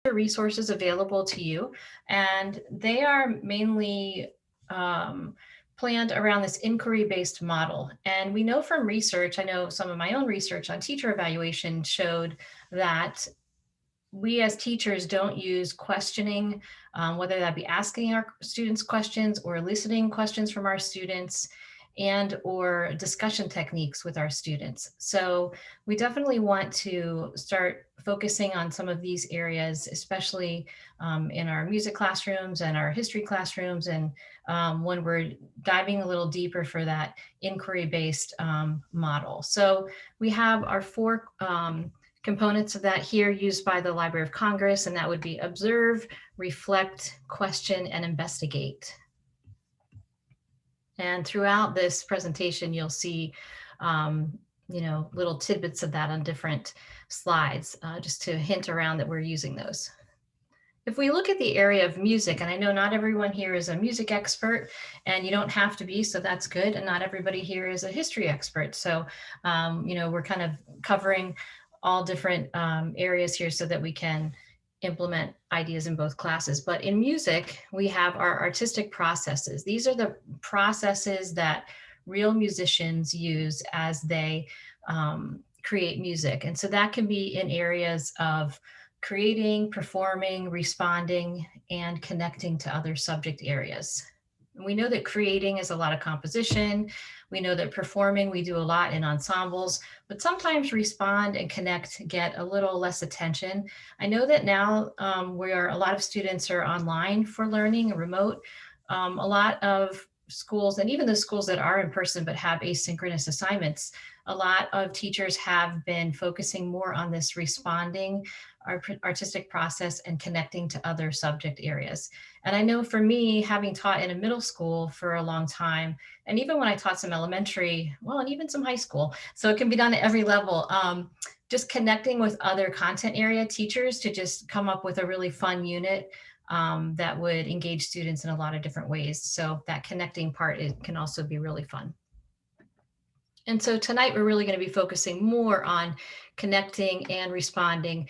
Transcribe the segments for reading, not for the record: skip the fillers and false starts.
resources available to you, and they are mainly planned around this inquiry-based model. And we know from research, I know some of my own research on teacher evaluation showed that we as teachers don't use questioning, whether that be asking our students questions or eliciting questions from our students, and or discussion techniques with our students. So we definitely want to start focusing on some of these areas, especially in our music classrooms and our history classrooms, and when we're diving a little deeper for that inquiry-based model. So we have our four components of that here used by the Library of Congress, and that would be observe, reflect, question, and investigate. And throughout this presentation, you'll see, little tidbits of that on different slides, just to hint around that we're using those. If we look at the area of music, and I know not everyone here is a music expert, and you don't have to be, so that's good. And not everybody here is a history expert. So, we're kind of covering all different areas here so that we can implement ideas in both classes. But in music, we have our artistic processes. These are the processes that real musicians use as they create music. And so that can be in areas of creating, performing, responding, and connecting to other subject areas. And we know that creating is a lot of composition. We know that performing, we do a lot in ensembles, but sometimes respond and connect get a little less attention. I know that now where a lot of students are online for learning, remote, a lot of schools, and even the schools that are in person but have asynchronous assignments, a lot of teachers have been focusing more on this responding, artistic process, and connecting to other subject areas. And I know for me, having taught in a middle school for a long time, and even when I taught some elementary, well, and even some high school, so it can be done at every level, just connecting with other content area teachers to just come up with a really fun unit that would engage students in a lot of different ways. So that connecting part, it can also be really fun. And so tonight we're really going to be focusing more on connecting and responding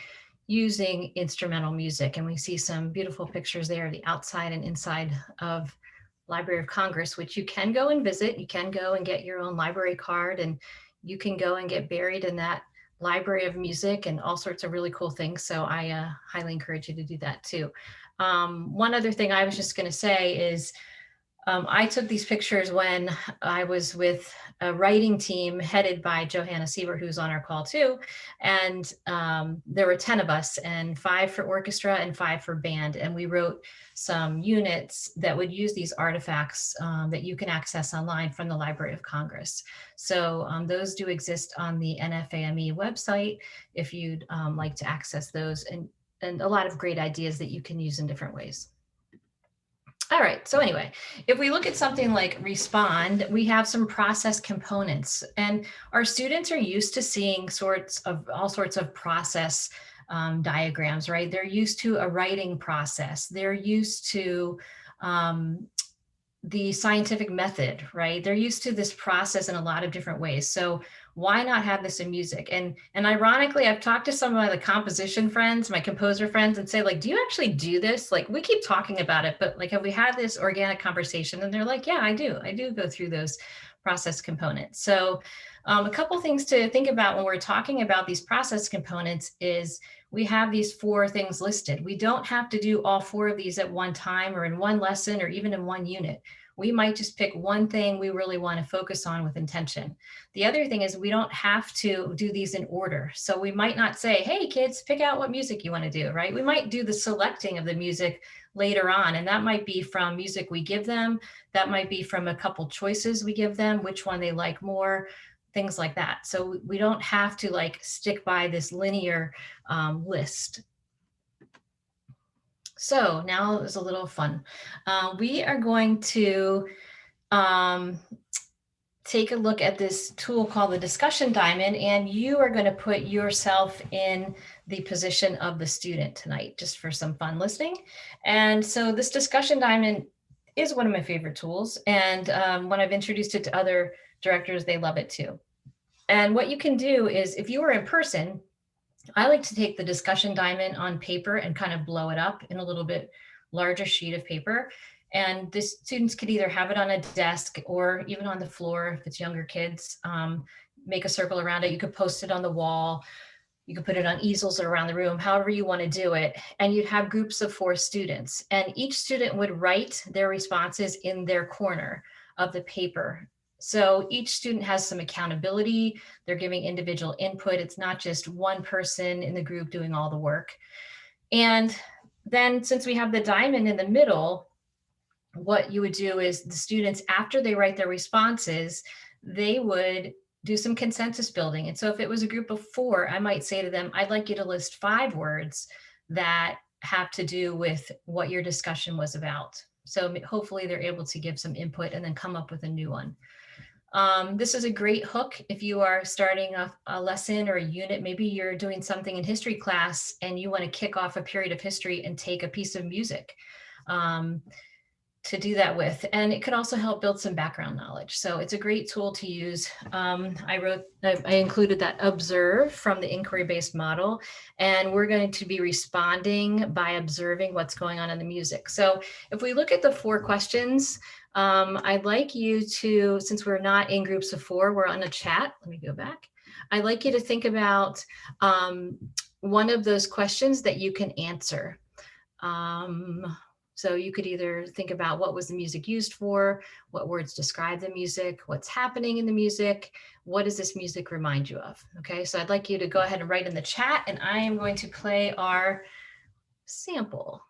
using instrumental music. And we see some beautiful pictures there, the outside and inside of Library of Congress, which you can go and visit. You can go and get your own library card, and you can go and get buried in that library of music and all sorts of really cool things. So I highly encourage you to do that too. One other thing I was just going to say is I took these pictures when I was with a writing team headed by Johanna Siebert, who's on our call too. And there were 10 of us, and 5 for orchestra and 5 for band. And we wrote some units that would use these artifacts that you can access online from the Library of Congress. So those do exist on the NFAME website if you'd like to access those, and a lot of great ideas that you can use in different ways. All right, so anyway, if we look at something like respond, we have some process components, and our students are used to seeing all sorts of process diagrams, right? They're used to a writing process. They're used to the scientific method, right? They're used to this process in a lot of different ways. So why not have this in music? And ironically, I've talked to some of my composition friends, my composer friends, and say, like, do you actually do this? Like, we keep talking about it, but like, have we had this organic conversation? And they're like, yeah, I do go through those process components. So a couple things to think about when we're talking about these process components is we have these 4 things listed. We don't have to do all 4 of these at one time or in one lesson or even in one unit. We might just pick one thing we really want to focus on with intention. The other thing is we don't have to do these in order. So we might not say, hey, kids, pick out what music you want to do, right? We might do the selecting of the music later on, and that might be from music we give them. That might be from a couple choices we give them, which one they like more, things like that. So we don't have to like stick by this linear list. So now is a little fun. We are going to take a look at this tool called the discussion diamond, and you are going to put yourself in the position of the student tonight, just for some fun listening. And so this discussion diamond is one of my favorite tools. And when I've introduced it to other directors, they love it too. And what you can do is, if you were in person, I like to take the discussion diamond on paper and kind of blow it up in a little bit larger sheet of paper. And the students could either have it on a desk or even on the floor if it's younger kids. Make a circle around it. You could post it on the wall. You could put it on easels or around the room, however you want to do it. And you'd have groups of 4 students. And each student would write their responses in their corner of the paper. So each student has some accountability. They're giving individual input. It's not just one person in the group doing all the work. And then since we have the diamond in the middle, what you would do is the students, after they write their responses, they would do some consensus building. And so if it was a group of 4, I might say to them, I'd like you to list 5 words that have to do with what your discussion was about. So hopefully they're able to give some input and then come up with a new one. This is a great hook if you are starting a lesson or a unit. Maybe you're doing something in history class and you want to kick off a period of history and take a piece of music to do that with. And it could also help build some background knowledge. So it's a great tool to use. I included that observe from the inquiry-based model, and we're going to be responding by observing what's going on in the music. So if we look at the 4 questions, I'd like you to, since we're not in groups of 4, we're on a chat. Let me go back. I'd like you to think about one of those questions that you can answer. So you could either think about what was the music used for, what words describe the music, what's happening in the music, what does this music remind you of? Okay, so I'd like you to go ahead and write in the chat, and I am going to play our sample.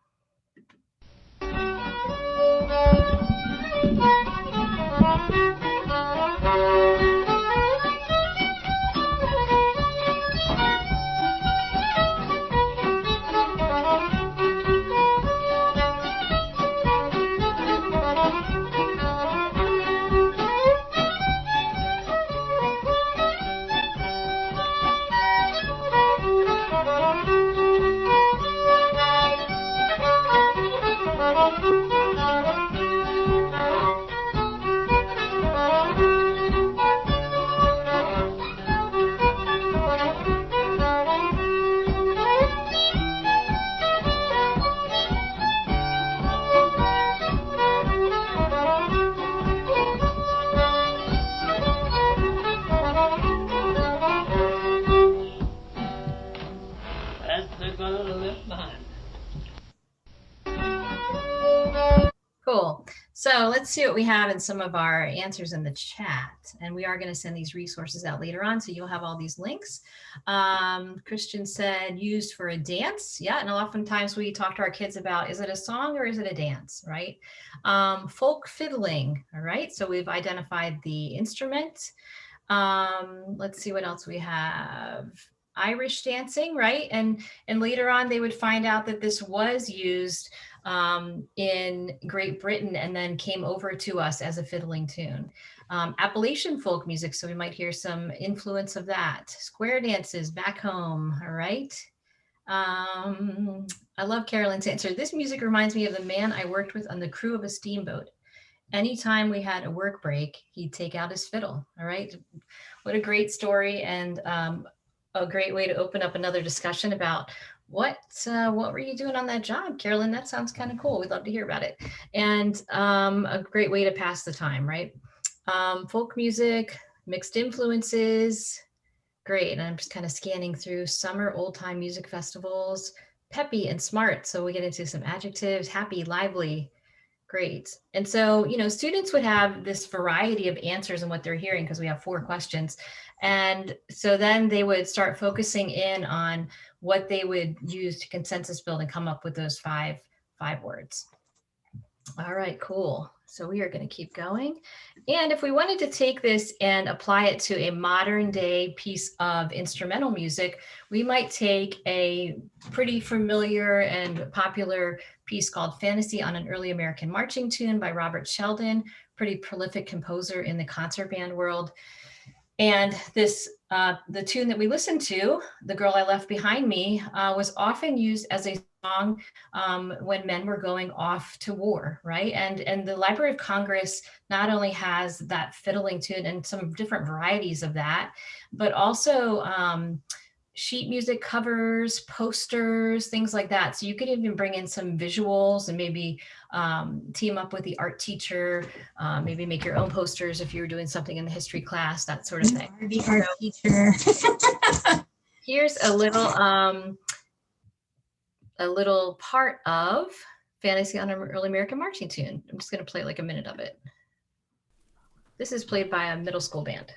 Cool. So let's see what we have in some of our answers in the chat. And we are going to send these resources out later on, so you'll have all these links. Christian said used for a dance. Yeah, and oftentimes we talk to our kids about, is it a song or is it a dance, right? Folk fiddling, all right? So we've identified the instrument. Let's see what else we have. Irish dancing, right? And later on, they would find out that this was used in Great Britain and then came over to us as a fiddling tune. Appalachian folk music, so we might hear some influence of that. Square dances back home, all right? I love Carolyn's answer. This music reminds me of the man I worked with on the crew of a steamboat. Anytime we had a work break, he'd take out his fiddle, all right? What a great story, and a great way to open up another discussion about what were you doing on that job, Carolyn? That sounds kind of cool. We'd love to hear about it. And a great way to pass the time, right? Folk music, mixed influences, great. And I'm just kind of scanning through summer old time music festivals, peppy and smart. So we get into some adjectives, happy, lively, great. And so, you know, students would have this variety of answers in what they're hearing because we have 4 questions. And so then they would start focusing in on what they would use to consensus build and come up with those five words. All right, cool. So we are going to keep going. And if we wanted to take this and apply it to a modern day piece of instrumental music, we might take a pretty familiar and popular piece called Fantasy on an Early American Marching Tune by Robert Sheldon, pretty prolific composer in the concert band world. And this, the tune that we listened to, The Girl I Left Behind Me, was often used as a song when men were going off to war, right? And the Library of Congress not only has that fiddling tune and some different varieties of that, but also sheet music covers, posters, things like that. So you could even bring in some visuals and maybe team up with the art teacher, maybe make your own posters if you were doing something in the history class, that sort of thing. The art teacher. Here's a little part of Fantasy on an Early American Marching Tune. I'm just going to play like a minute of it. This is played by a middle school band.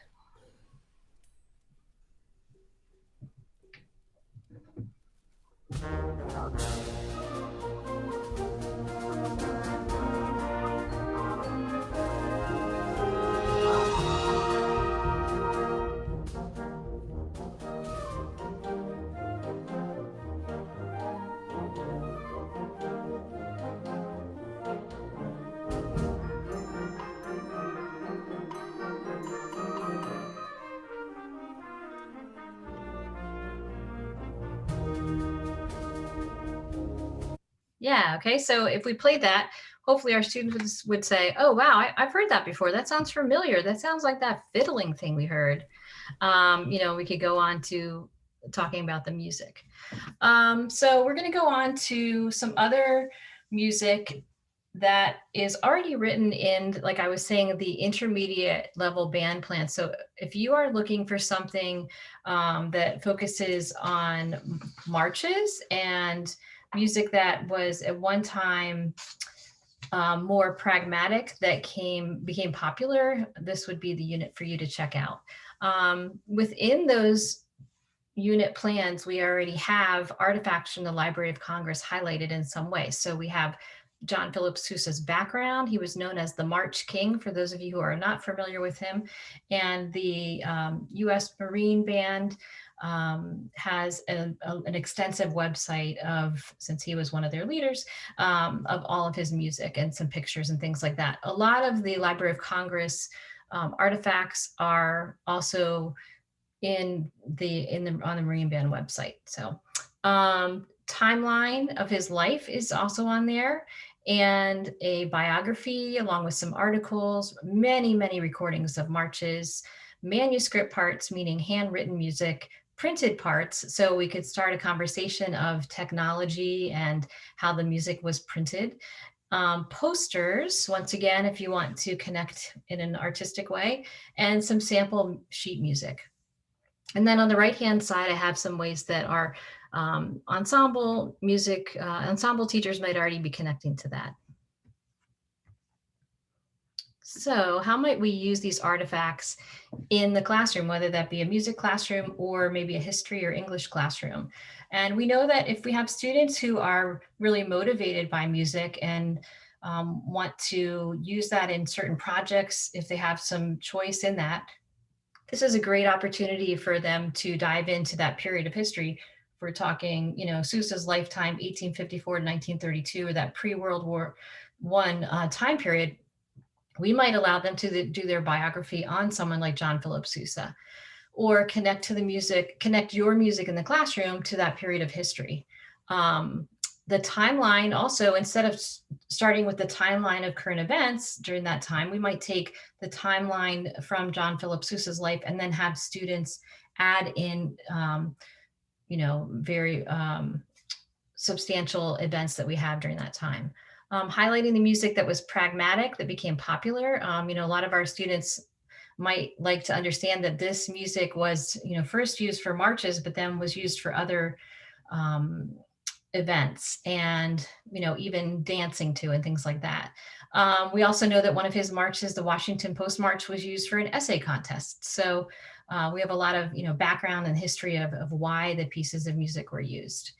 Yeah, okay, so if we played that, hopefully our students would say, oh, wow, I've heard that before. That sounds familiar. That sounds like that fiddling thing we heard. We could go on to talking about the music. So we're going to go on to some other music that is already written in, like I was saying, the intermediate level band plan. So if you are looking for something that focuses on marches and music that was at one time more pragmatic that became popular, this would be the unit for you to check out. Within those unit plans, we already have artifacts from the Library of Congress highlighted in some way. So we have John Philip Sousa's background. He was known as the March King, for those of you who are not familiar with him. And the U.S. Marine Band has an extensive website since he was one of their leaders, of all of his music and some pictures and things like that. A lot of the Library of Congress artifacts are also on the Marine Band website. So timeline of his life is also on there, and a biography along with some articles, many recordings of marches, manuscript parts, meaning handwritten music, printed parts, so we could start a conversation of technology and how the music was printed. Posters, once again, if you want to connect in an artistic way, and some sample sheet music. And then on the right-hand side, I have some ways that our ensemble music, ensemble teachers might already be connecting to that. So how might we use these artifacts in the classroom, whether that be a music classroom or maybe a history or English classroom? And we know that if we have students who are really motivated by music and want to use that in certain projects, if they have some choice in that, this is a great opportunity for them to dive into that period of history. We're talking, Sousa's lifetime, 1854 to 1932, or that pre-World War I time period. We might allow them to do their biography on someone like John Philip Sousa, or connect your music in the classroom to that period of history. The timeline also, instead of starting with the timeline of current events during that time, we might take the timeline from John Philip Sousa's life and then have students add in, very substantial events that we have during that time. Highlighting the music that was pragmatic, that became popular. A lot of our students might like to understand that this music was, first used for marches, but then was used for other events and, even dancing to and things like that. We also know that one of his marches, the Washington Post March, was used for an essay contest. So we have a lot of, background and history of why the pieces of music were used.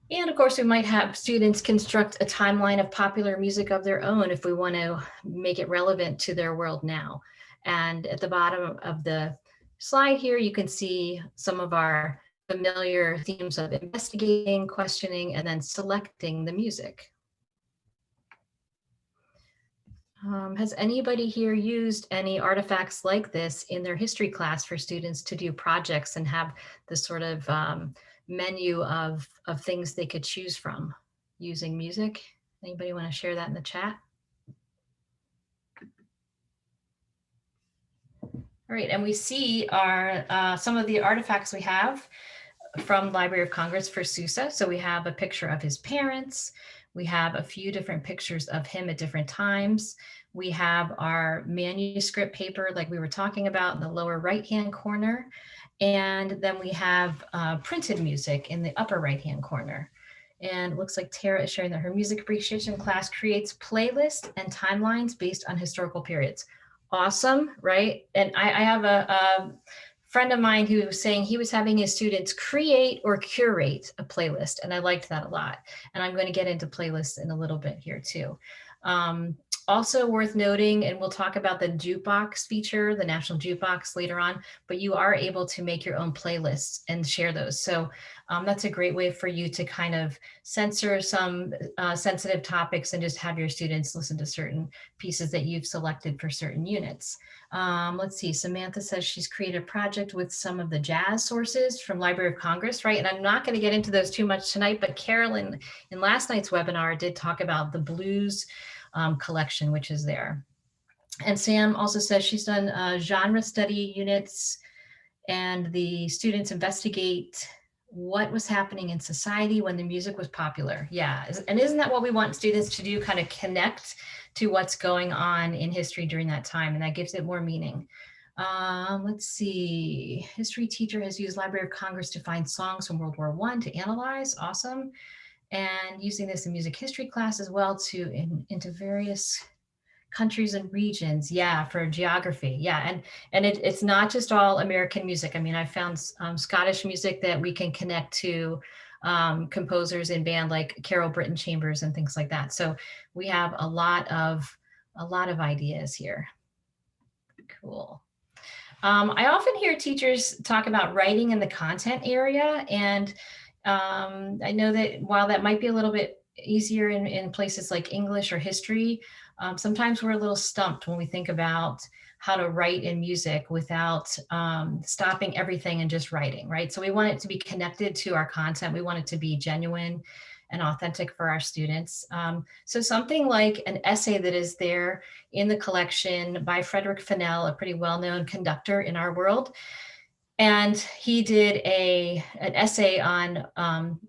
And of course, we might have students construct a timeline of popular music of their own if we want to make it relevant to their world now. And at the bottom of the slide here, you can see some of our familiar themes of investigating, questioning, and then selecting the music. Has anybody here used any artifacts like this in their history class for students to do projects and have this sort of menu of things they could choose from using music? Anybody want to share that in the chat? All right, and we see our some of the artifacts we have. from Library of Congress for Sousa. So we have a picture of his parents. We have a few different pictures of him at different times. We have our manuscript paper, like we were talking about, in the lower right-hand corner. And then we have printed music in the upper right-hand corner. And it looks like Tara is sharing that her music appreciation class creates playlists and timelines based on historical periods. Awesome, right? And I have a friend of mine who was saying he was having his students create or curate a playlist. And I liked that a lot. And I'm going to get into playlists in a little bit here too. Also worth noting, and we'll talk about the Jukebox feature, the National Jukebox later on, but you are able to make your own playlists and share those. So that's a great way for you to kind of censor some sensitive topics and just have your students listen to certain pieces that you've selected for certain units. Let's see, Samantha says she's created a project with some of the jazz sources from Library of Congress, right? And I'm not going to get into those too much tonight, but Carolyn in last night's webinar did talk about the blues collection, which is there. And Sam also says she's done genre study units, and the students investigate what was happening in society when the music was popular. Yeah, and isn't that what we want students to do, kind of connect to what's going on in history during that time, and that gives it more meaning. Let's see, history teacher has used Library of Congress to find songs from World War I to analyze. Awesome. And using this in music history class as well to into various countries and regions. Yeah, for geography. Yeah, and it's not just all American music. I mean, I found Scottish music that we can connect to composers in band like Carol Britton Chambers and things like that. So we have a lot of ideas here. Cool. I often hear teachers talk about writing in the content area, and I know that while that might be a little bit easier in places like English or history, sometimes we're a little stumped when we think about how to write in music without stopping everything and just writing, right? So we want it to be connected to our content. We want it to be genuine and authentic for our students. So something like an essay that is there in the collection by Frederick Fennell, a pretty well-known conductor in our world. And he did an essay on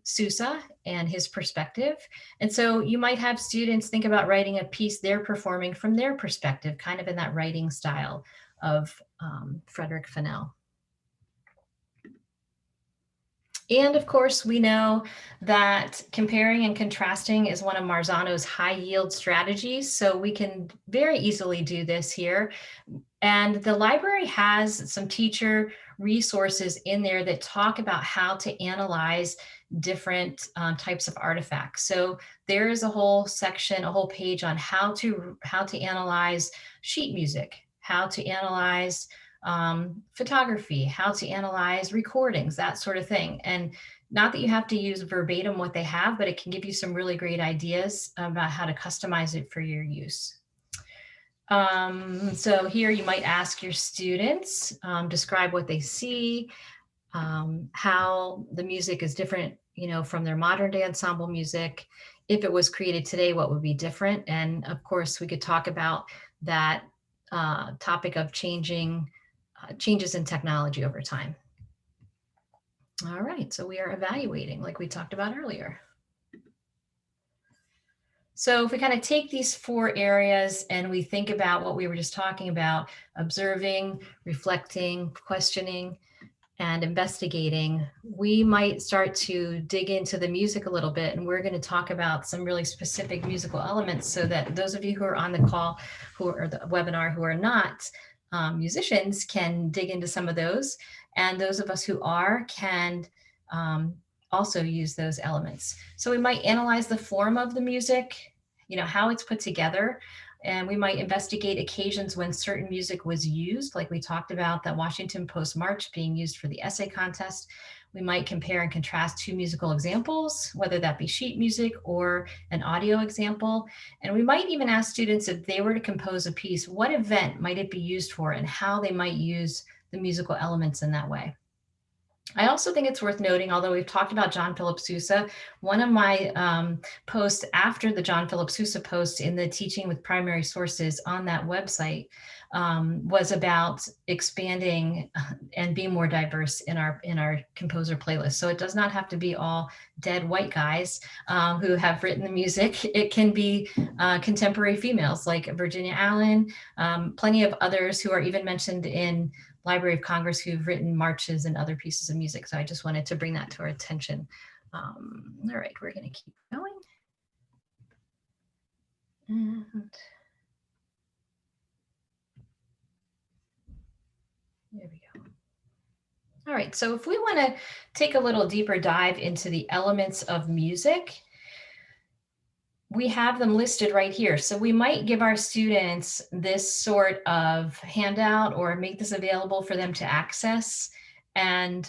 Sousa and his perspective. And so you might have students think about writing a piece they're performing from their perspective, kind of in that writing style of Frederick Fennell. And of course, we know that comparing and contrasting is one of Marzano's high yield strategies. So we can very easily do this here. And the library has some teacher resources in there that talk about how to analyze different types of artifacts. So there is a whole section, a whole page on how to analyze sheet music, how to analyze photography, how to analyze recordings, that sort of thing. And not that you have to use verbatim what they have, but it can give you some really great ideas about how to customize it for your use. So here you might ask your students, describe what they see, how the music is different, from their modern day ensemble music. If it was created today, what would be different? And of course, we could talk about that topic of changes in technology over time. All right, so we are evaluating like we talked about earlier. So if we kind of take these 4 areas and we think about what we were just talking about, observing, reflecting, questioning, and investigating, we might start to dig into the music a little bit. And we're going to talk about some really specific musical elements so that those of you who are on the call, or the webinar, who are not musicians can dig into some of those. And those of us who are can also use those elements. So we might analyze the form of the music, how it's put together. And we might investigate occasions when certain music was used, like we talked about that Washington Post March being used for the essay contest. We might compare and contrast 2 musical examples, whether that be sheet music or an audio example. And we might even ask students, if they were to compose a piece, what event might it be used for and how they might use the musical elements in that way. I also think it's worth noting, although we've talked about John Philip Sousa, one of my posts after the John Philip Sousa post in the Teaching with Primary Sources on that website was about expanding and being more diverse in our composer playlist. So it does not have to be all dead white guys who have written the music. It can be contemporary females like Virginia Allen, plenty of others who are even mentioned in Library of Congress who've written marches and other pieces of music. So I just wanted to bring that to our attention. All right, we're going to keep going. And there we go. All right, so if we want to take a little deeper dive into the elements of music, we have them listed right here. So we might give our students this sort of handout or make this available for them to access. And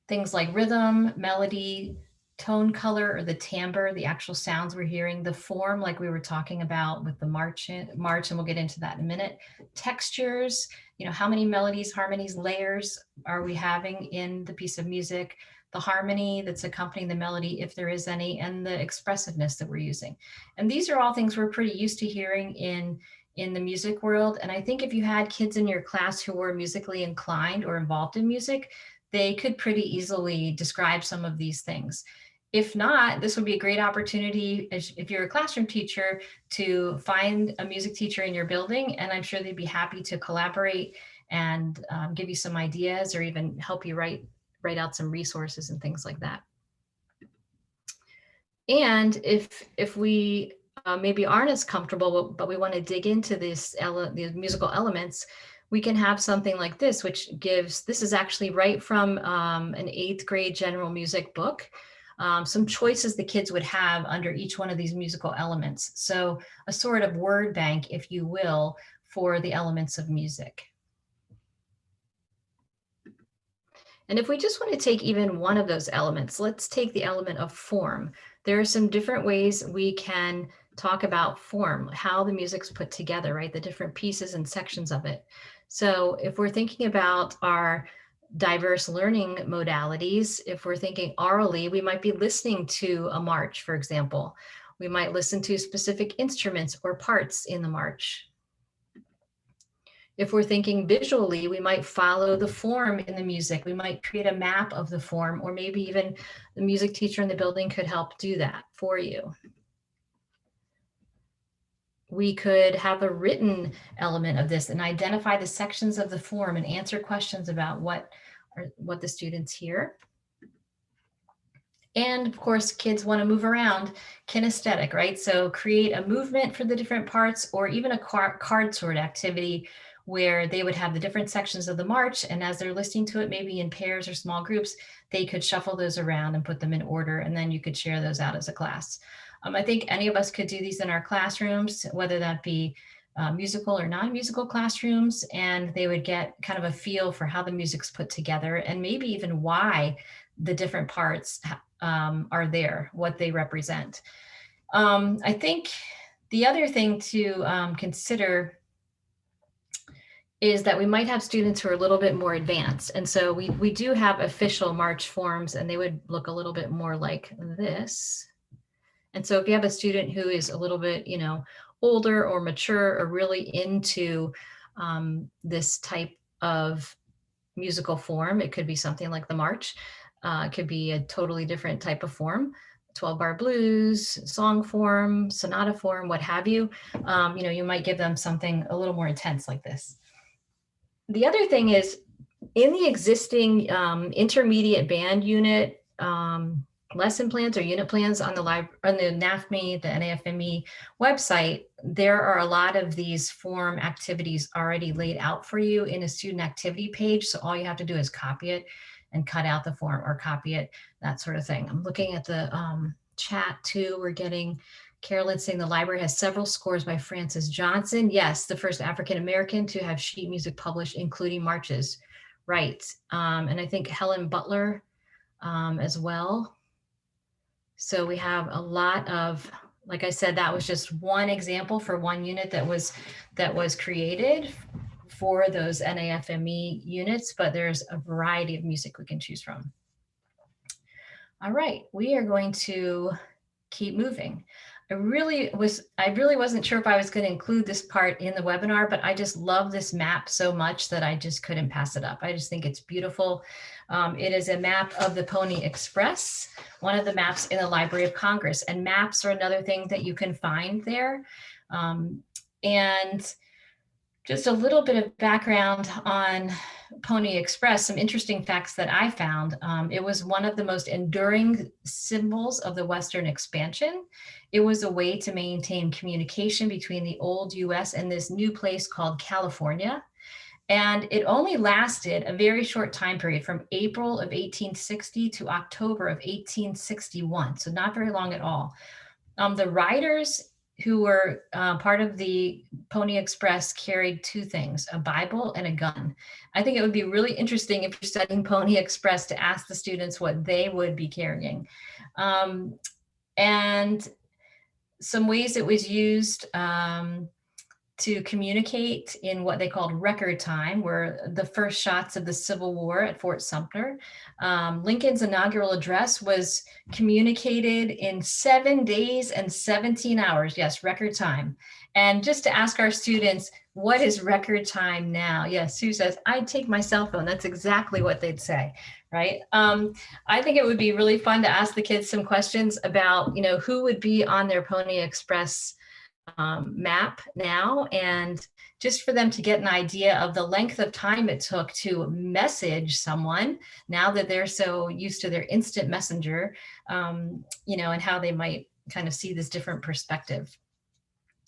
things like rhythm, melody, tone color, or the timbre, the actual sounds we're hearing, the form, like we were talking about with the march, and we'll get into that in a minute. Textures, how many melodies, harmonies, layers are we having in the piece of music? The harmony that's accompanying the melody, if there is any, and the expressiveness that we're using. And these are all things we're pretty used to hearing in the music world. And I think if you had kids in your class who were musically inclined or involved in music, they could pretty easily describe some of these things. If not, this would be a great opportunity if you're a classroom teacher to find a music teacher in your building, and I'm sure they'd be happy to collaborate and give you some ideas or even help you write out some resources and things like that. And if we maybe aren't as comfortable, but we want to dig into these musical elements, we can have something like this, which this is actually right from an 8th grade general music book, some choices the kids would have under each one of these musical elements. So a sort of word bank, if you will, for the elements of music. And if we just want to take even one of those elements, let's take the element of form. There are some different ways we can talk about form, how the music's put together, right? The different pieces and sections of it. So if we're thinking about our diverse learning modalities, if we're thinking orally, we might be listening to a march, for example. We might listen to specific instruments or parts in the march. If we're thinking visually, we might follow the form in the music. We might create a map of the form, or maybe even the music teacher in the building could help do that for you. We could have a written element of this and identify the sections of the form and answer questions about what the students hear. And of course, kids want to move around, kinesthetic, right? So create a movement for the different parts, or even a card sort activity where they would have the different sections of the march, and as they're listening to it, maybe in pairs or small groups, they could shuffle those around and put them in order, and then you could share those out as a class. I think any of us could do these in our classrooms, whether that be musical or non-musical classrooms, and they would get kind of a feel for how the music's put together, and maybe even why the different parts are there, what they represent. I think the other thing to consider is that we might have students who are a little bit more advanced. And so we do have official march forms, and they would look a little bit more like this. And so if you have a student who is a little bit, older or mature or really into this type of musical form, it could be something like the march. It could be a totally different type of form, 12-bar blues, song form, sonata form, what have you. You might give them something a little more intense like this. The other thing is, in the existing intermediate band unit lesson plans or unit plans on the NAFME, the NAFME website, there are a lot of these form activities already laid out for you in a student activity page. So all you have to do is copy it and cut out the form, or copy it, that sort of thing. I'm looking at the chat too. We're getting Carolyn saying the library has several scores by Francis Johnson. Yes, the first African-American to have sheet music published, including marches. Right. And I think Helen Butler as well. So we have a lot of, like I said, that was just one example for one unit that was created for those NAFME units, but there's a variety of music we can choose from. All right, we are going to keep moving. I really wasn't sure if I was going to include this part in the webinar, but I just love this map so much that I just couldn't pass it up. I just think it's beautiful. It is a map of the Pony Express, one of the maps in the Library of Congress, and maps are another thing that you can find there. And just a little bit of background on Pony Express, some interesting facts that I found. It was one of the most enduring symbols of the Western expansion. It was a way to maintain communication between the old US and this new place called California. And it only lasted a very short time period from April of 1860 to October of 1861. So not very long at all. The riders who were part of the Pony Express carried two things, a Bible and a gun. I think it would be really interesting if you're studying Pony Express to ask the students what they would be carrying. And some ways it was used to communicate in what they called record time were the first shots of the Civil War at Fort Sumter. Lincoln's inaugural address was communicated in 7 days and 17 hours. Yes, record time. And just to ask our students, what is record time now? Yes, Sue says, I'd take my cell phone. That's exactly what they'd say, right? I think it would be really fun to ask the kids some questions about, who would be on their Pony Express map now, and just for them to get an idea of the length of time it took to message someone now that they're so used to their instant messenger, and how they might kind of see this different perspective.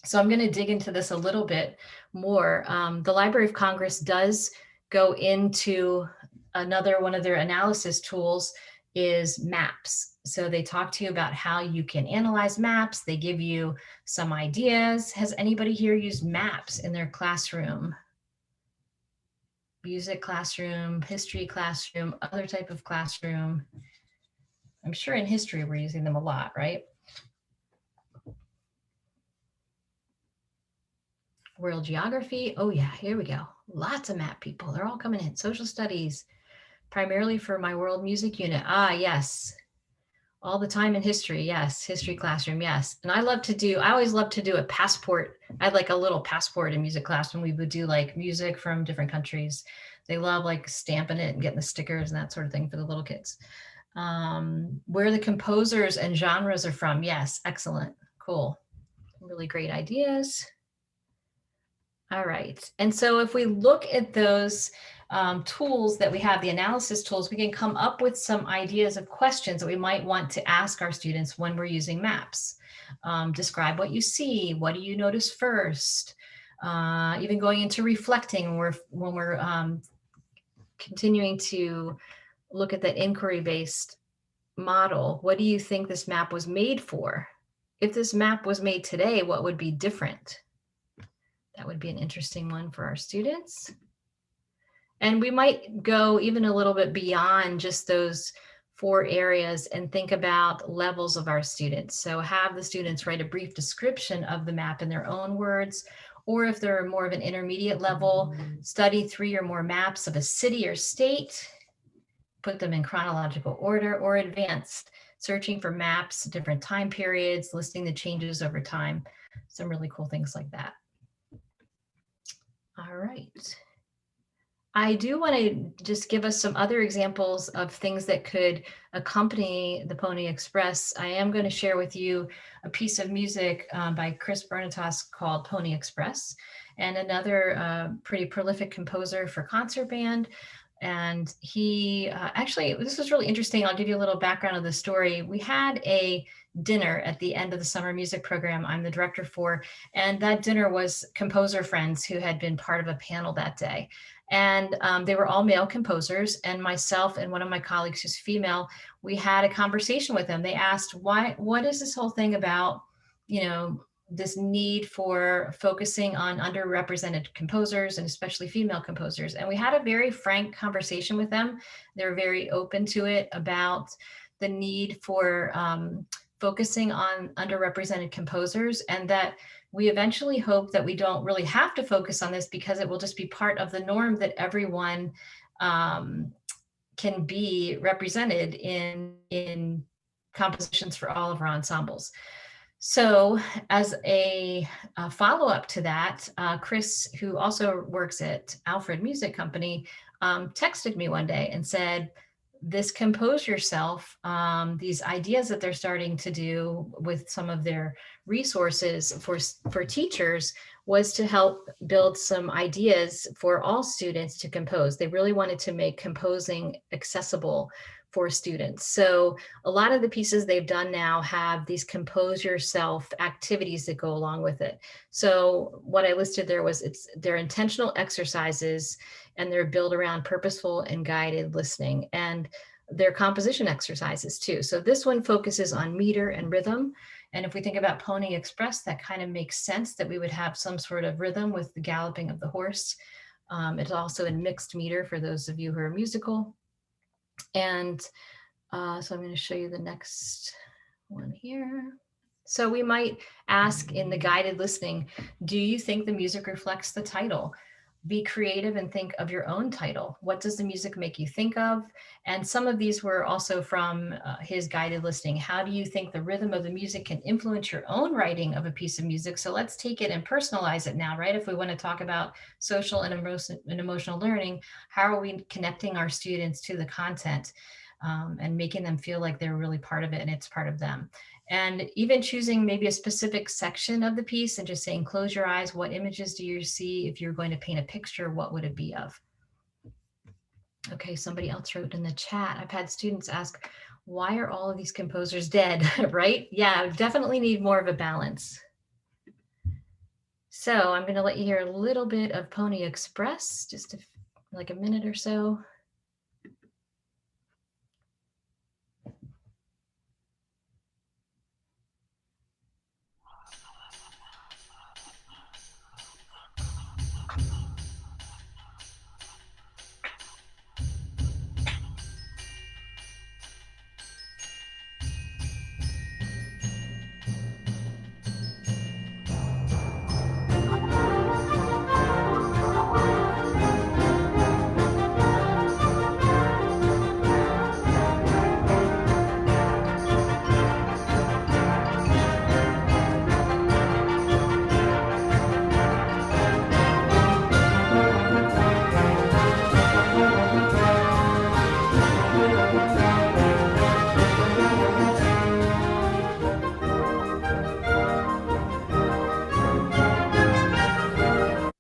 So I'm going to dig into this a little bit more. The Library of Congress does go into another one of their analysis tools is maps. So they talk to you about how you can analyze maps. They give you some ideas. Has anybody here used maps in their classroom? Music classroom, history classroom, other type of classroom? I'm sure in history we're using them a lot, right? World geography. Oh yeah, here we go. Lots of map people. They're all coming in. Social studies, primarily for my world music unit. Ah, yes. All the time in history. Yes. History classroom. Yes. And I always love to do a passport. I had like a little passport in music class when we would do like music from different countries. They love like stamping it and getting the stickers and that sort of thing for the little kids. Where the composers and genres are from. Yes. Excellent. Cool. Really great ideas. All right. And so if we look at those tools that we have, the analysis tools, we can come up with some ideas of questions that we might want to ask our students when we're using maps. Describe what you see. What do you notice first? Even going into reflecting when we're continuing to look at that inquiry-based model. What do you think this map was made for? If this map was made today, what would be different? That would be an interesting one for our students. And we might go even a little bit beyond just those 4 areas and think about levels of our students. So have the students write a brief description of the map in their own words, or if they're more of an intermediate level, study 3 or more maps of a city or state, put them in chronological order, or advanced, searching for maps, different time periods, listing the changes over time. Some really cool things like that. All right. I do want to just give us some other examples of things that could accompany the Pony Express. I am going to share with you a piece of music by Chris Bernatas called Pony Express, and another pretty prolific composer for concert band. And he actually, this was really interesting. I'll give you a little background of the story. We had a dinner at the end of the summer music program I'm the director for, and that dinner was composer friends who had been part of a panel that day. And they were all male composers, and myself and one of my colleagues who's female, we had a conversation with them. They asked, what is this whole thing about, this need for focusing on underrepresented composers and especially female composers? And we had a very frank conversation with them. They were very open to it about the need for focusing on underrepresented composers, and that we eventually hope that we don't really have to focus on this because it will just be part of the norm that everyone can be represented in compositions for all of our ensembles. So as a follow-up to that, Chris, who also works at Alfred Music Company, texted me one day and said, this compose yourself, these ideas that they're starting to do with some of their resources for teachers was to help build some ideas for all students to compose. They really wanted to make composing accessible for students. So a lot of the pieces they've done now have these compose yourself activities that go along with it. So what I listed there was they're intentional exercises, and they're built around purposeful and guided listening, and they're composition exercises too. So this one focuses on meter and rhythm. And if we think about Pony Express, that kind of makes sense that we would have some sort of rhythm with the galloping of the horse. It's also in mixed meter for those of you who are musical. And so I'm going to show you the next one here. So we might ask in the guided listening, do you think the music reflects the title? Be creative and think of your own title. What does the music make you think of? And some of these were also from his guided listening. How do you think the rhythm of the music can influence your own writing of a piece of music? So let's take it and personalize it now, right? If we want to talk about social and emotional learning, how are we connecting our students to the content and making them feel like they're really part of it and it's part of them? And even choosing maybe a specific section of the piece and just saying, close your eyes. What images do you see? If you're going to paint a picture, what would it be of? Okay, somebody else wrote in the chat. I've had students ask, why are all of these composers dead, right? Yeah, definitely need more of a balance. So I'm going to let you hear a little bit of Pony Express, just like a minute or so.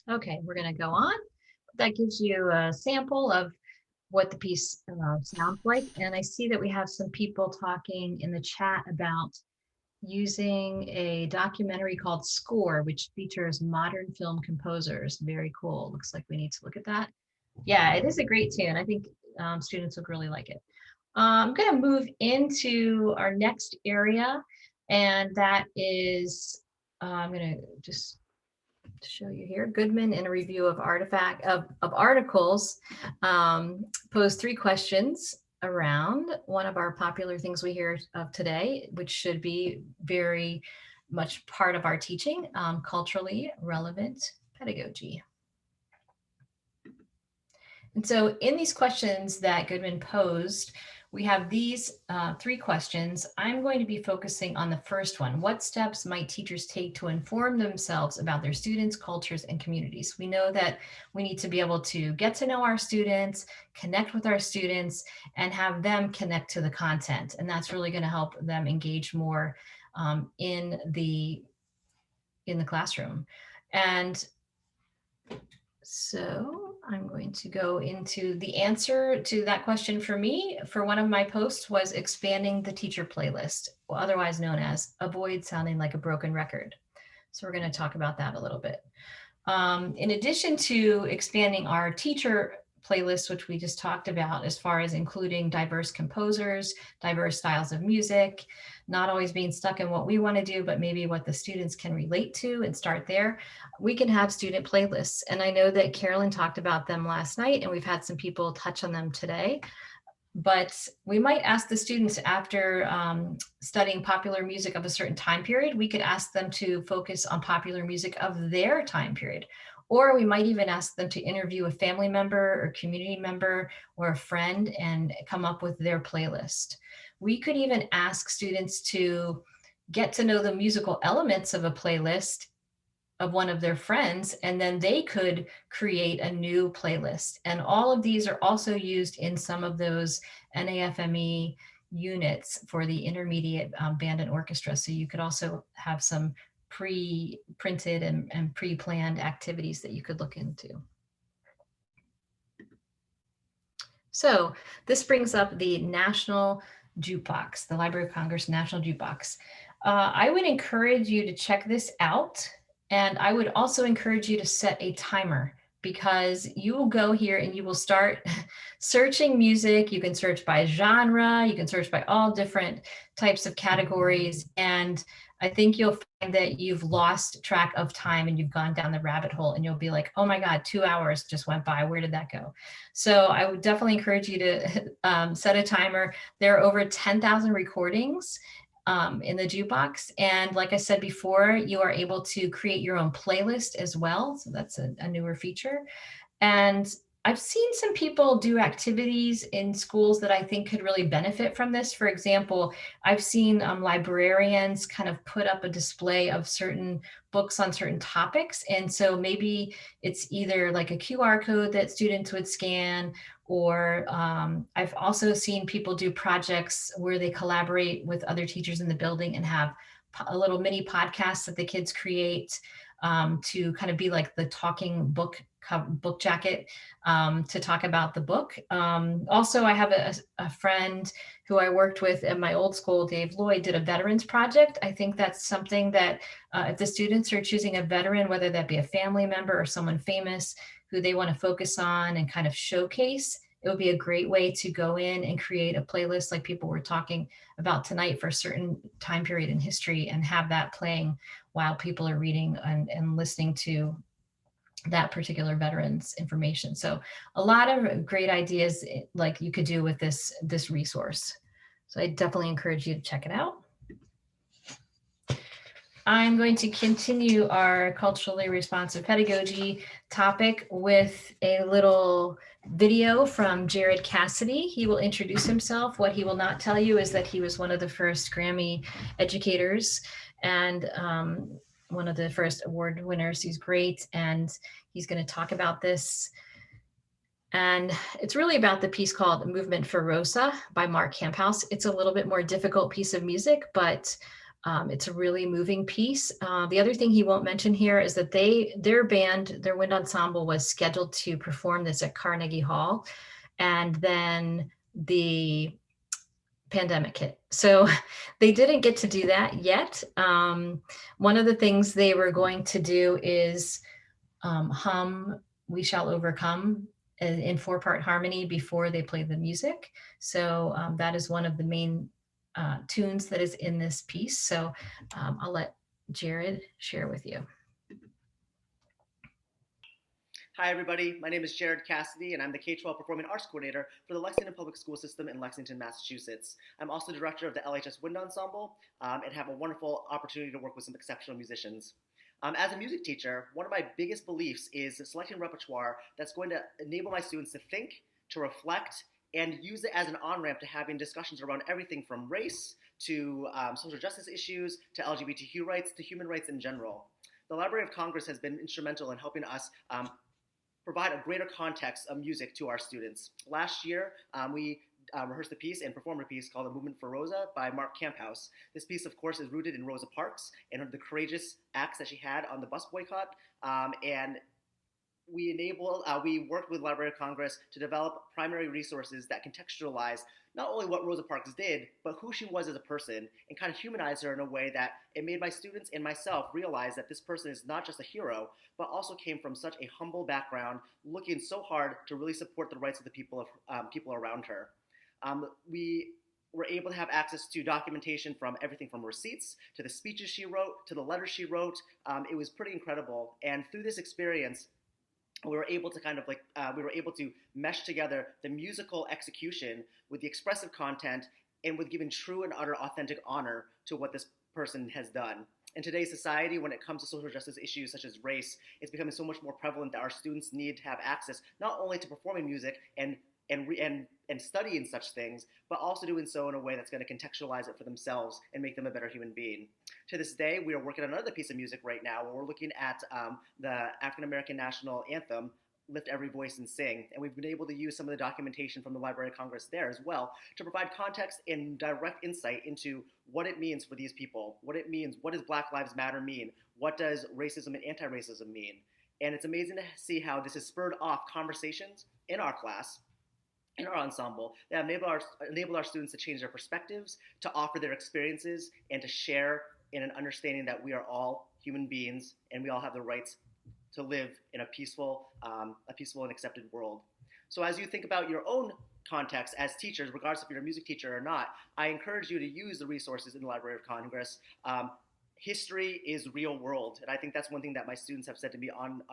Okay, we're going to go on. That gives you a sample of what the piece sounds like. And I see that we have some people talking in the chat about using a documentary called Score, which features modern film composers. Very cool. Looks like we need to look at that. Yeah, it is a great tune. I think students would really like it. I'm going to move into our next area, and that is, I'm going to just show you here. Goodman, in a review of articles, posed 3 questions around one of our popular things we hear of today, which should be very much part of our teaching, culturally relevant pedagogy. And so in these questions that Goodman posed, we have these 3 questions. I'm going to be focusing on the first one. What steps might teachers take to inform themselves about their students, cultures, and communities? We know that we need to be able to get to know our students, connect with our students, and have them connect to the content. And that's really going to help them engage more in the classroom. And so I'm going to go into the answer to that question. For me, for one of my posts, was expanding the teacher playlist, otherwise known as avoid sounding like a broken record. So we're going to talk about that a little bit. In addition to expanding our teacher playlist, which we just talked about, as far as including diverse composers, diverse styles of music, not always being stuck in what we want to do, but maybe what the students can relate to and start there, we can have student playlists. And I know that Carolyn talked about them last night, and we've had some people touch on them today. But we might ask the students after studying popular music of a certain time period, we could ask them to focus on popular music of their time period. Or we might even ask them to interview a family member or community member or a friend and come up with their playlist. We could even ask students to get to know the musical elements of a playlist of one of their friends, and then they could create a new playlist. And all of these are also used in some of those NAFME units for the intermediate band and orchestra. So you could also have some pre-printed and pre-planned activities that you could look into. So this brings up the National Jukebox, the Library of Congress National Jukebox. I would encourage you to check this out. And I would also encourage you to set a timer, because you will go here and you will start searching music. You can search by genre, you can search by all different types of categories. And I think you'll find that you've lost track of time and you've gone down the rabbit hole, and you'll be like, oh my God, 2 hours just went by. Where did that go? So I would definitely encourage you to set a timer. There are over 10,000 recordings in the jukebox. And like I said before, you are able to create your own playlist as well. So that's a newer feature. And I've seen some people do activities in schools that I think could really benefit from this. For example, I've seen librarians kind of put up a display of certain books on certain topics. And so maybe it's either like a QR code that students would scan, or I've also seen people do projects where they collaborate with other teachers in the building and have a little mini podcast that the kids create to kind of be like the talking book jacket to talk about the book. Also, I have a friend who I worked with at my old school, Dave Lloyd, did a veterans project. I think that's something that if the students are choosing a veteran, whether that be a family member or someone famous who they want to focus on and kind of showcase, it would be a great way to go in and create a playlist like people were talking about tonight for a certain time period in history, and have that playing while people are reading and listening to that particular veteran's information. So a lot of great ideas like you could do with this resource. So I definitely encourage you to check it out. I'm going to continue our culturally responsive pedagogy topic with a little video from Jared Cassidy. He will introduce himself. What he will not tell you is that he was one of the first Grammy educators and one of the first award winners. He's great, and he's going to talk about this. And it's really about the piece called Movement for Rosa by Mark Camphouse. It's a little bit more difficult piece of music, but it's a really moving piece. The other thing he won't mention here is that their band, their wind ensemble, was scheduled to perform this at Carnegie Hall, and then the pandemic hit. So they didn't get to do that yet. One of the things they were going to do is hum We Shall Overcome in 4-part harmony before they play the music. So that is one of the main tunes that is in this piece. So I'll let Jared share with you. Hi, everybody. My name is Jared Cassidy, and I'm the K-12 Performing Arts Coordinator for the Lexington Public School System in Lexington, Massachusetts. I'm also Director of the LHS Wind Ensemble and have a wonderful opportunity to work with some exceptional musicians. As a music teacher, one of my biggest beliefs is selecting repertoire that's going to enable my students to think, to reflect, and use it as an on-ramp to having discussions around everything from race to social justice issues to LGBTQ rights to human rights in general. The Library of Congress has been instrumental in helping us provide a greater context of music to our students. Last year, we rehearsed a piece and performed a piece called "A Movement for Rosa" by Mark Camphouse. This piece, of course, is rooted in Rosa Parks and the courageous acts that she had on the bus boycott. And we worked with Library of Congress to develop primary resources that contextualize not only what Rosa Parks did, but who she was as a person, and kind of humanize her in a way that it made my students and myself realize that this person is not just a hero, but also came from such a humble background, looking so hard to really support the rights of the people around her. We were able to have access to documentation from everything from receipts to the speeches she wrote to the letters she wrote. It was pretty incredible. And through this experience, we were able to we were able to mesh together the musical execution with the expressive content and with giving true and utter authentic honor to what this person has done. In today's society, when it comes to social justice issues such as race, it's becoming so much more prevalent that our students need to have access not only to performing music and studying such things, but also doing so in a way that's going to contextualize it for themselves and make them a better human being. To this day, we are working on another piece of music right now where we're looking at the African American national anthem, Lift Every Voice and Sing. And we've been able to use some of the documentation from the Library of Congress there as well to provide context and direct insight into what it means for these people, what it means, what does Black Lives Matter mean, what does racism and anti-racism mean. And it's amazing to see how this has spurred off conversations in our class, in our ensemble, that enable our students to change their perspectives, to offer their experiences, and to share in an understanding that we are all human beings and we all have the rights to live in a peaceful and accepted world. So as you think about your own context as teachers, regardless if you're a music teacher or not, I encourage you to use the resources in the Library of Congress. History is real world, and I think that's one thing that my students have said to me on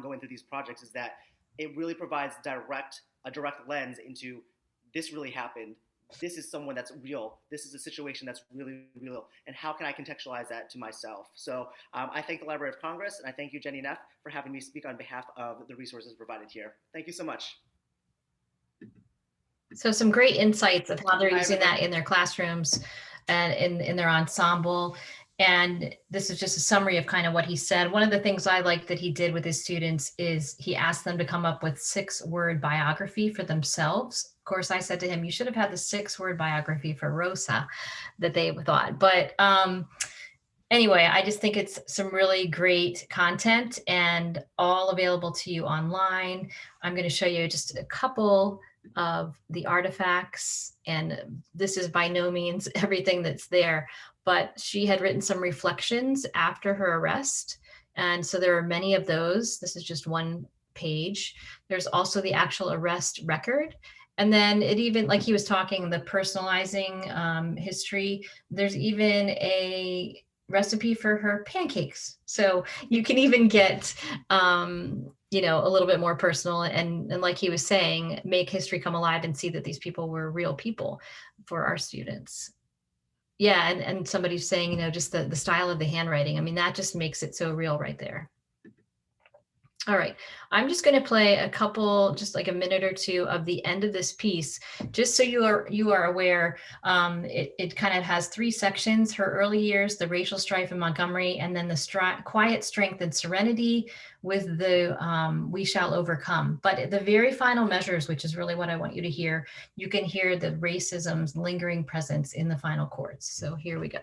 going through these projects is that it really provides a direct lens into this really happened. This is someone that's real. This is a situation that's really real. And how can I contextualize that to myself? So I thank the Library of Congress, and I thank you, Jenny Neff, for having me speak on behalf of the resources provided here. Thank you so much. So some great insights of how they're Hi, using everybody. that in their classrooms and in their ensemble. And this is just a summary of kind of what he said. One of the things I like that he did with his students is he asked them to come up with 6-word biography for themselves. Of course, I said to him, you should have had the 6-word biography for Rosa that they thought. But anyway, I just think it's some really great content and all available to you online. I'm going to show you just a couple of the artifacts, and this is by no means everything that's there, but she had written some reflections after her arrest. And so there are many of those. This is just one page. There's also the actual arrest record. And then it even, like he was talking, the personalizing history, there's even a recipe for her pancakes. So you can even get, a little bit more personal and like he was saying, make history come alive and see that these people were real people for our students. Yeah, and somebody's saying, just the style of the handwriting. I mean, that just makes it so real right there. All right, I'm just going to play a couple, just like a minute or two of the end of this piece, just so you are aware. It kind of has 3 sections: her early years, the racial strife in Montgomery, and then the quiet strength and serenity with the we shall overcome. But at the very final measures, which is really what I want you to hear, you can hear the racism's lingering presence in the final chords. So here we go.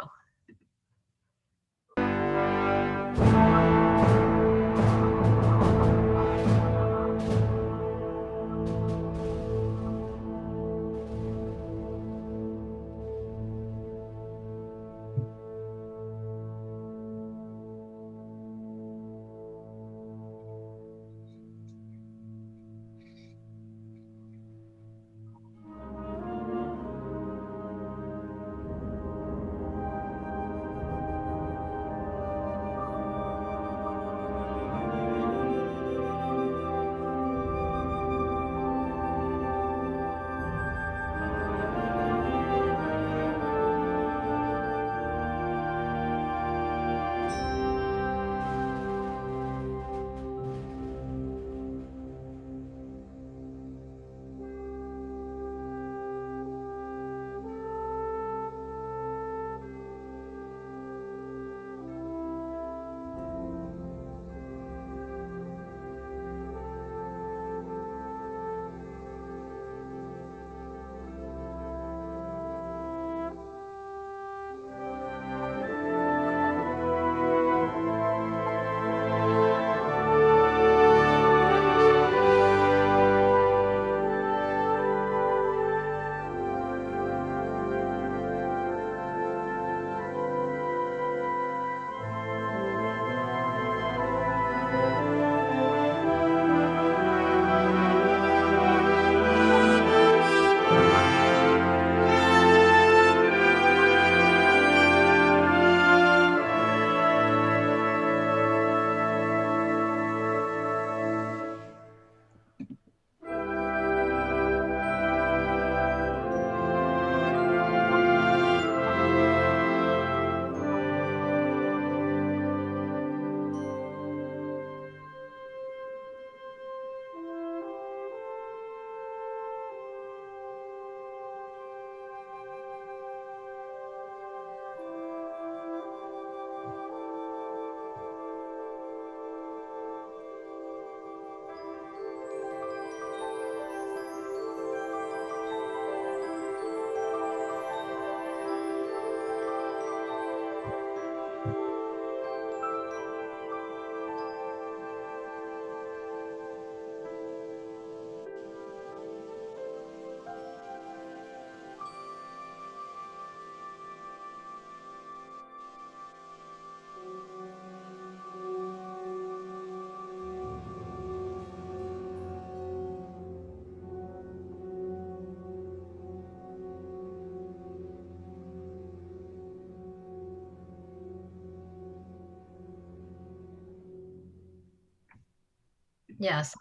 Yes.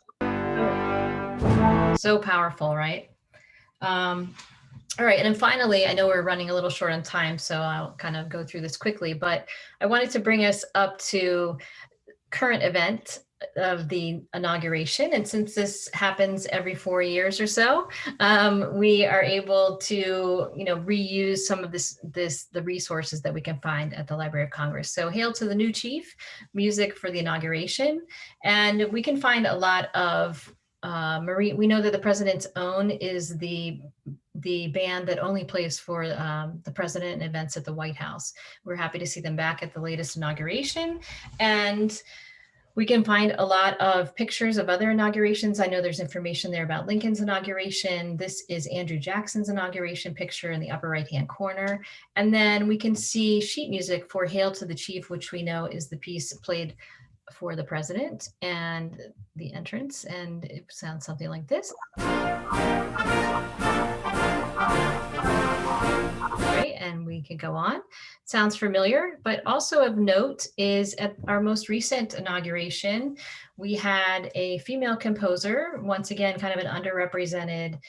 So powerful, right? All right, and then finally, I know we're running a little short on time, so I'll kind of go through this quickly, but I wanted to bring us up to current event of the inauguration. And since this happens every 4 years or so, we are able to, reuse some of the resources that we can find at the Library of Congress. So hail to the new chief, music for the inauguration. And we can find a lot of we know that the president's own is the band that only plays for the president and events at the White House. We're happy to see them back at the latest inauguration. And we can find a lot of pictures of other inaugurations. I know there's information there about Lincoln's inauguration. This is Andrew Jackson's inauguration picture in the upper right-hand corner. And then we can see sheet music for Hail to the Chief, which we know is the piece played for the president and the entrance. And it sounds something like this. Right, and we can go on. Sounds familiar, but also of note is at our most recent inauguration, we had a female composer, once again, kind of an underrepresented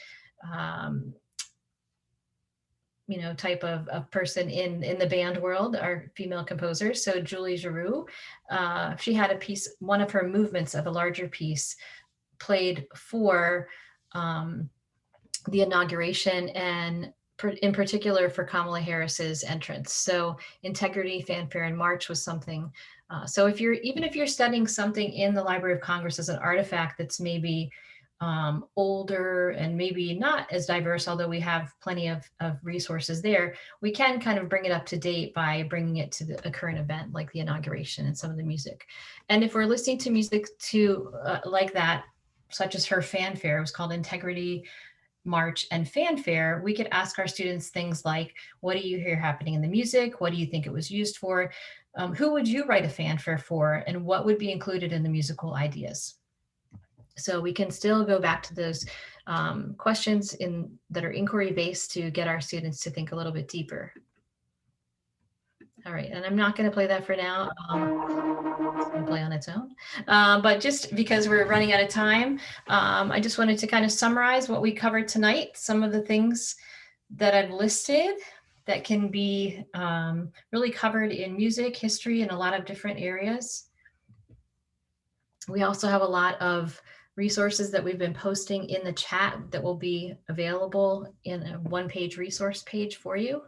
type of person in the band world, our female composers. So Julie Giroux, she had a piece, one of her movements of a larger piece played for the inauguration, and in particular for Kamala Harris's entrance. So integrity, fanfare, and march was something. So even if you're studying something in the Library of Congress as an artifact that's maybe older and maybe not as diverse, although we have plenty of resources there, we can kind of bring it up to date by bringing it to a current event like the inauguration and some of the music. And if we're listening to music like that, such as her fanfare, it was called Integrity, March, and Fanfare, we could ask our students things like, what do you hear happening in the music? What do you think it was used for? Who would you write a fanfare for? And what would be included in the musical ideas? So we can still go back to those questions that are inquiry based to get our students to think a little bit deeper. All right, and I'm not going to play that for now. It's going to play on its own. But just because we're running out of time, I just wanted to kind of summarize what we covered tonight, some of the things that I've listed that can be really covered in music, history, and a lot of different areas. We also have a lot of resources that we've been posting in the chat that will be available in a one-page resource page for you.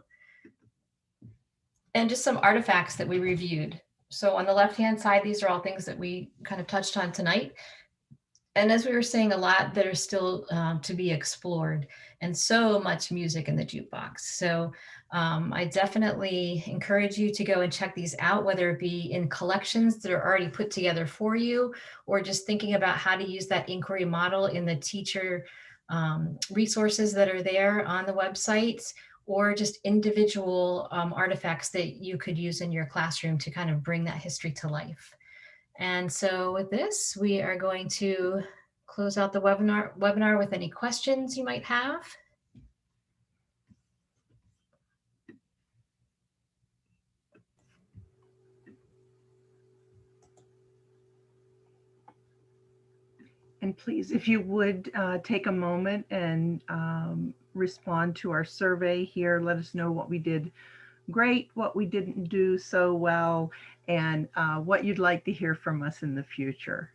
And just some artifacts that we reviewed. So on the left-hand side, these are all things that we kind of touched on tonight. And as we were saying, a lot that are still to be explored, and so much music in the jukebox. So I definitely encourage you to go and check these out, whether it be in collections that are already put together for you, or just thinking about how to use that inquiry model in the teacher resources that are there on the website, or just individual artifacts that you could use in your classroom to kind of bring that history to life. And so with this, we are going to close out the webinar with any questions you might have. And please, if you would take a moment and respond to our survey here, let us know what we did great, what we didn't do so well, and what you'd like to hear from us in the future.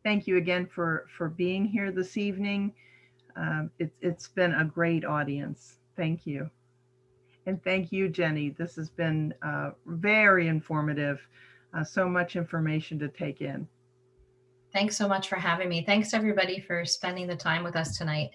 Thank you again for being here this evening. It's been a great audience. Thank you. And thank you, Jenny. This has been very informative. So much information to take in. Thanks so much for having me. Thanks everybody for spending the time with us tonight.